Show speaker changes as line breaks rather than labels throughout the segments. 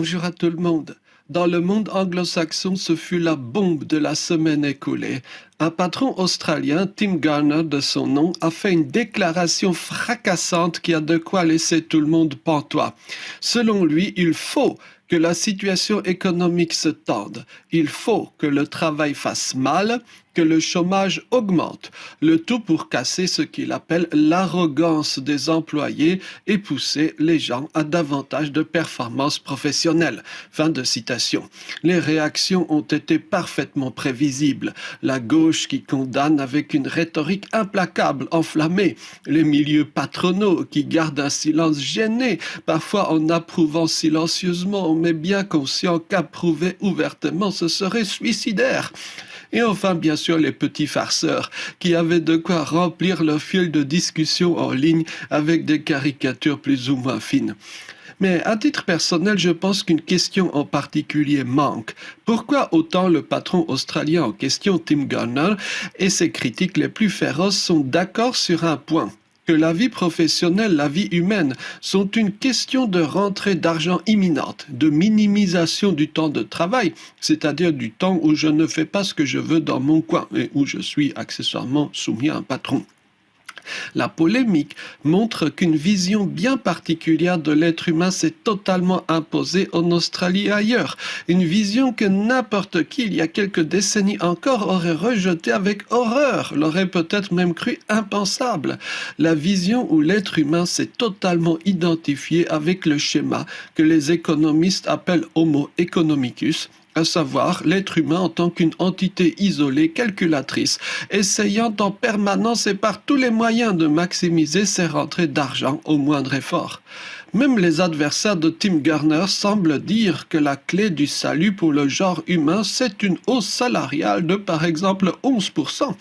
Bonjour à tout le monde. Dans le monde anglo-saxon, ce fut la bombe de la semaine écoulée. Un patron australien, Tim Garner de son nom, a fait une déclaration fracassante qui a de quoi laisser tout le monde pantois. Selon lui, il faut que la situation économique se tende. Il faut que le travail fasse mal, que le chômage augmente. Le tout pour casser ce qu'il appelle l'arrogance des employés et pousser les gens à davantage de performances professionnelles. Fin de citation. Les réactions ont été parfaitement prévisibles. La gauche qui condamne avec une rhétorique implacable, enflammée. Les milieux patronaux qui gardent un silence gêné, parfois en approuvant silencieusement, mais bien conscients qu'approuver ouvertement ce serait suicidaire. Et enfin, bien sûr, les petits farceurs qui avaient de quoi remplir leur fil de discussion en ligne avec des caricatures plus ou moins fines. Mais à titre personnel, je pense qu'une question en particulier manque. Pourquoi autant le patron australien en question, Tim Garner, et ses critiques les plus féroces sont d'accord sur un point? Que la vie professionnelle, la vie humaine sont une question de rentrée d'argent imminente, de minimisation du temps de travail, c'est-à-dire du temps où je ne fais pas ce que je veux dans mon coin et où je suis accessoirement soumis à un patron. La polémique montre qu'une vision bien particulière de l'être humain s'est totalement imposée en Australie et ailleurs. Une vision que n'importe qui, il y a quelques décennies encore, aurait rejetée avec horreur, l'aurait peut-être même cru impensable. La vision où l'être humain s'est totalement identifié avec le schéma que les économistes appellent Homo economicus, à savoir l'être humain en tant qu'une entité isolée, calculatrice, essayant en permanence et par tous les moyens de maximiser ses rentrées d'argent au moindre effort. Même les adversaires de Tim Garner semblent dire que la clé du salut pour le genre humain, c'est une hausse salariale de par exemple 11%.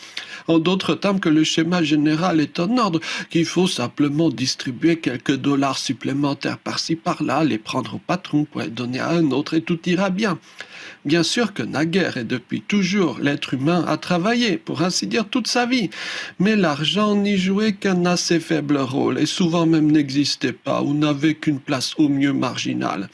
En d'autres termes, que le schéma général est en ordre, qu'il faut simplement distribuer quelques dollars supplémentaires par-ci par-là, les prendre au patron pour les donner à un autre et tout ira bien. Bien sûr que naguère et depuis toujours, l'être humain a travaillé, pour ainsi dire, toute sa vie. Mais l'argent n'y jouait qu'un assez faible rôle et souvent même n'existait pas ou n'avait qu'une place au mieux marginale.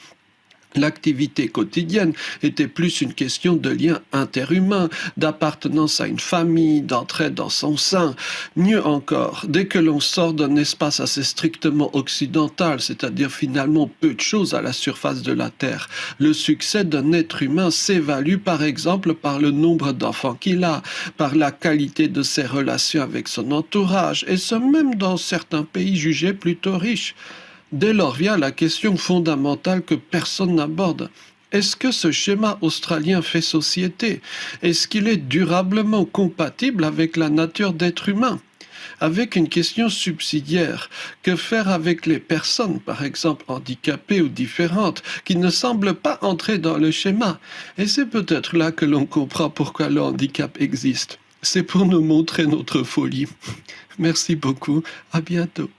L'activité quotidienne était plus une question de lien interhumain, d'appartenance à une famille, d'entraide dans son sein. Mieux encore, dès que l'on sort d'un espace assez strictement occidental, c'est-à-dire finalement peu de choses à la surface de la Terre, le succès d'un être humain s'évalue par exemple par le nombre d'enfants qu'il a, par la qualité de ses relations avec son entourage, et ce même dans certains pays jugés plutôt riches. Dès lors vient la question fondamentale que personne n'aborde. Est-ce que ce schéma australien fait société? Est-ce qu'il est durablement compatible avec la nature d'être humain? Avec une question subsidiaire, que faire avec les personnes, par exemple handicapées ou différentes, qui ne semblent pas entrer dans le schéma? Et c'est peut-être là que l'on comprend pourquoi le handicap existe. C'est pour nous montrer notre folie. Merci beaucoup, à bientôt.